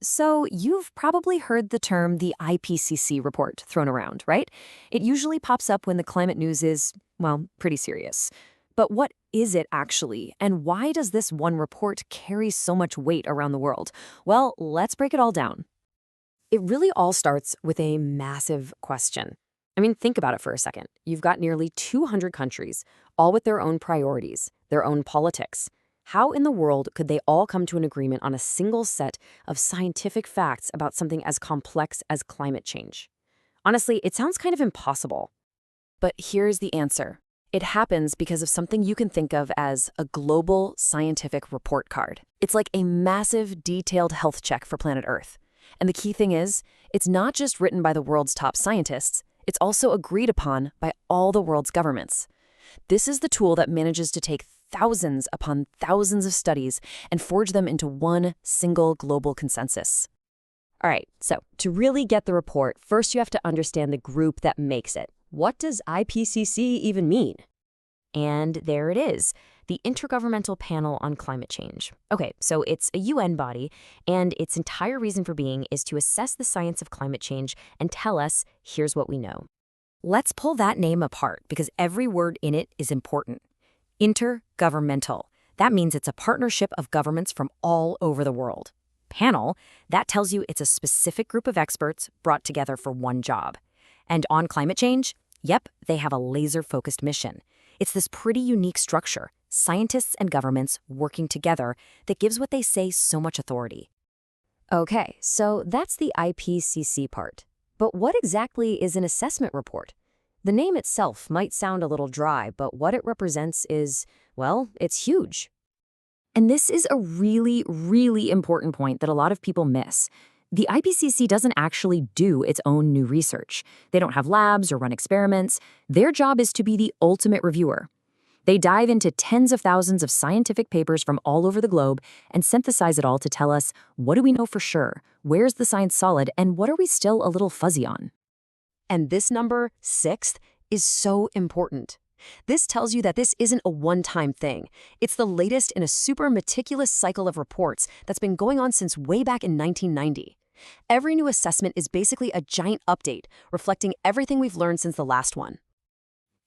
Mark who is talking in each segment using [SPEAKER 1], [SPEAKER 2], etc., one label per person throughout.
[SPEAKER 1] So, you've probably heard the term the IPCC report thrown around, right? It usually pops up when the climate news is, well, pretty serious. But what is it actually, and why does this one report carry so much weight around the world? Well, let's break it all down. It really all starts with a massive question. I mean, think about it for a second. You've got nearly 200 countries, all with their own priorities, their own politics. How in the world could they all come to an agreement on a single set of scientific facts about something as complex as climate change? Honestly, it sounds kind of impossible. But here's the answer. It happens because of something you can think of as a global scientific report card. It's like a massive, detailed health check for planet Earth. And the key thing is, it's not just written by the world's top scientists, it's also agreed upon by all the world's governments. This is the tool that manages to take thousands upon thousands of studies and forge them into one single global consensus. All right, so to really get the report, first you have to understand the group that makes it. What does IPCC even mean? And there it is, the Intergovernmental Panel on Climate Change. Okay, so it's a UN body, and its entire reason for being is to assess the science of climate change and tell us, here's what we know. Let's pull that name apart because every word in it is important. Intergovernmental. That means it's a partnership of governments from all over the world. Panel, that tells you it's a specific group of experts brought together for one job. And on climate change, yep, they have a laser-focused mission. It's this pretty unique structure, scientists and governments working together, that gives what they say so much authority. Okay, so that's the IPCC part. But what exactly is an assessment report? The name itself might sound a little dry, but what it represents is, well, it's huge. And this is a really, really important point that a lot of people miss. The IPCC doesn't actually do its own new research. They don't have labs or run experiments. Their job is to be the ultimate reviewer. They dive into tens of thousands of scientific papers from all over the globe and synthesize it all to tell us, what do we know for sure, where's the science solid, and what are we still a little fuzzy on? And this number, sixth, is so important. This tells you that this isn't a one-time thing. It's the latest in a super meticulous cycle of reports that's been going on since way back in 1990. Every new assessment is basically a giant update, reflecting everything we've learned since the last one.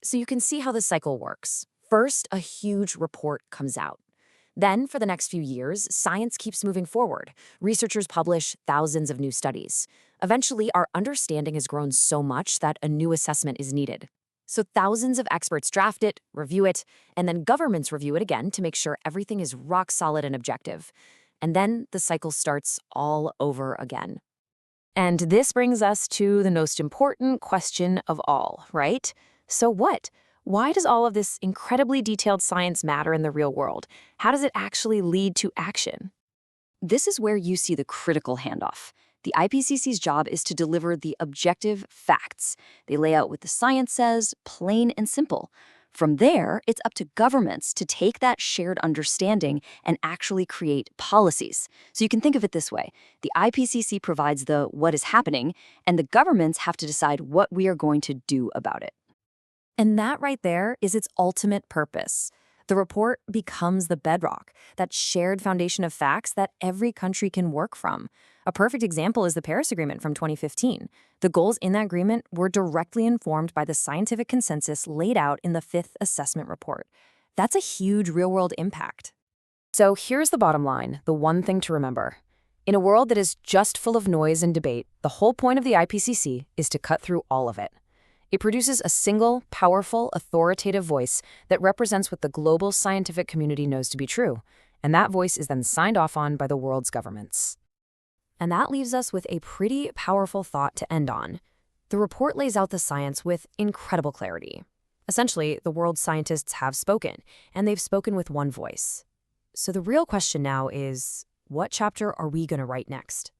[SPEAKER 1] So you can see how this cycle works. First, a huge report comes out. Then, for the next few years, science keeps moving forward. Researchers publish thousands of new studies. Eventually, our understanding has grown so much that a new assessment is needed. So thousands of experts draft it, review it, and then governments review it again to make sure everything is rock solid and objective. And then the cycle starts all over again. And this brings us to the most important question of all, right? So what? Why does all of this incredibly detailed science matter in the real world? How does it actually lead to action? This is where you see the critical handoff. The IPCC's job is to deliver the objective facts. They lay out what the science says, plain and simple. From there, it's up to governments to take that shared understanding and actually create policies. So you can think of it this way. The IPCC provides the what is happening, and the governments have to decide what we are going to do about it. And that right there is its ultimate purpose. The report becomes the bedrock, that shared foundation of facts that every country can work from. A perfect example is the Paris Agreement from 2015. The goals in that agreement were directly informed by the scientific consensus laid out in the fifth assessment report. That's a huge real-world impact. So here's the bottom line, the one thing to remember. In a world that is just full of noise and debate, the whole point of the IPCC is to cut through all of it. It produces a single, powerful, authoritative voice that represents what the global scientific community knows to be true, and that voice is then signed off on by the world's governments. And that leaves us with a pretty powerful thought to end on. The report lays out the science with incredible clarity. Essentially, the world's scientists have spoken, and they've spoken with one voice. So the real question now is, what chapter are we going to write next?